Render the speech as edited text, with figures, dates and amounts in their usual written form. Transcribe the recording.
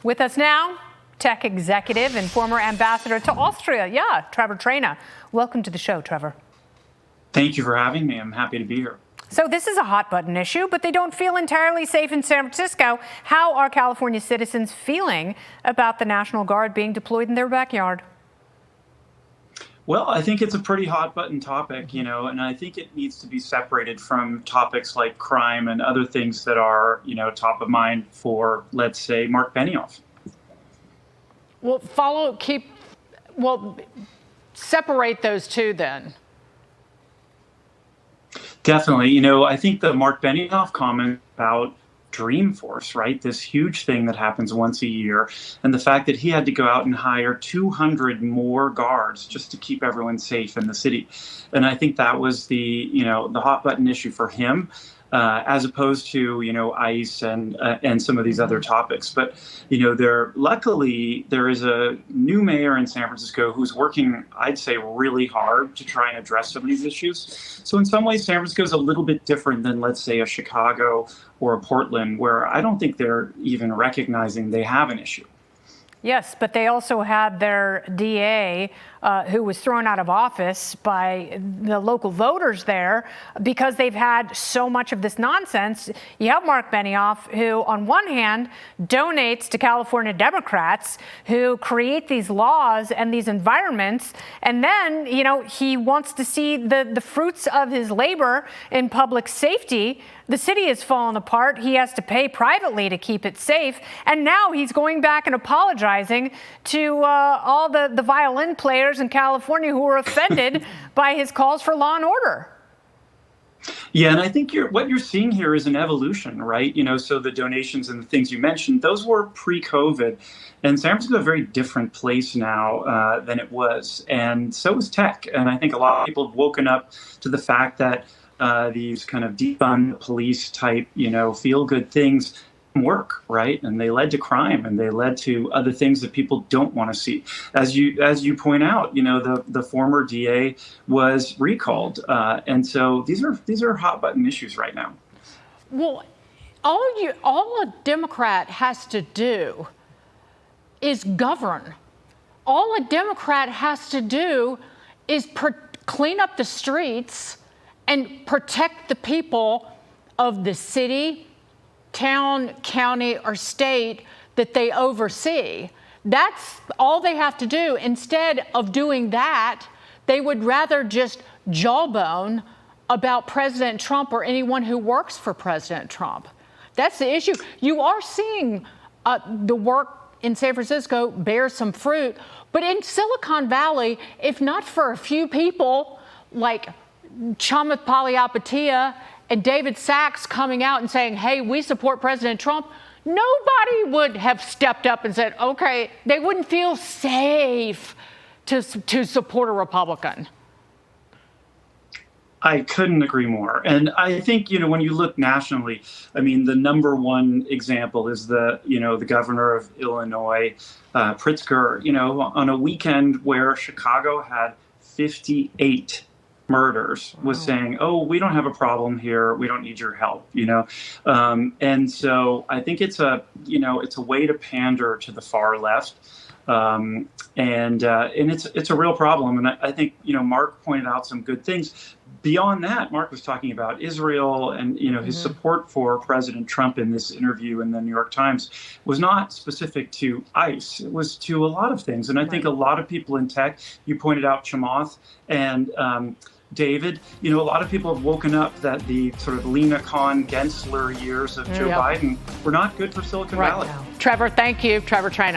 With us now, tech executive and former ambassador to Austria, Trevor Traina. Welcome to the show, Trevor. Thank you for having me. I'm happy to be here. So this is a hot button issue, but they don't feel entirely safe in San Francisco. How are California citizens feeling about the National Guard being deployed in their backyard? Well, I think it's a pretty hot button topic, and I think it needs to be separated from topics like crime and other things that are, top of mind for, let's say, Mark Benioff. Well, separate those two then. Definitely. I think the Mark Benioff comment about Dreamforce, right? This huge thing that happens once a year, and the fact that he had to go out and hire 200 more guards just to keep everyone safe in the city. And I think that was the hot button issue for him, as opposed to, ICE and some of these other topics. But, luckily there is a new mayor in San Francisco who's working, I'd say, really hard to try and address some of these issues. So in some ways, San Francisco is a little bit different than, let's say, a Chicago or a Portland, where I don't think they're even recognizing they have an issue. Yes, but they also had their DA who was thrown out of office by the local voters there because they've had so much of this nonsense. You have Mark Benioff, who on one hand donates to California Democrats who create these laws and these environments, and then, he wants to see the fruits of his labor in public safety. The city has fallen apart. He has to pay privately to keep it safe. And now he's going back and apologizing to all the violin players in California who were offended by his calls for law and order. Yeah, and I think what you're seeing here is an evolution, right? So the donations and the things you mentioned, those were pre-COVID. And San Francisco is a very different place now than it was. And so is tech. And I think a lot of people have woken up to the fact that these kind of defund police type, feel-good things work, right? And they led to crime, and they led to other things that people don't want to see. As you point out, the former DA was recalled, and so these are hot button issues right now. Well, all a Democrat has to do is govern. All a Democrat has to do is clean up the streets and protect the people of the city, town, county, or state that they oversee. That's all they have to do. Instead of doing that, they would rather just jawbone about President Trump or anyone who works for President Trump. That's the issue. You are seeing the work in San Francisco bear some fruit, but in Silicon Valley, if not for a few people like Chamath Palihapitiya and David Sachs coming out and saying, hey, we support President Trump, nobody would have stepped up and said, okay, they wouldn't feel safe to support a Republican. I couldn't agree more. And I think, when you look nationally, I mean, the number one example is the governor of Illinois, Pritzker, on a weekend where Chicago had 58 murders, was saying, oh, we don't have a problem here, we don't need your help, and so I think it's a way to pander to the far left, and it's a real problem. And I think Mark pointed out some good things. Beyond that, Mark was talking about Israel and his support for President Trump in this interview in the New York Times was not specific to ICE. It was to a lot of things. And I think a lot of people in tech, you pointed out Chamath and David, a lot of people have woken up that the sort of Lena Khan Gensler years of Joe Biden were not good for Silicon Valley. Trevor, thank you. Trevor Traina.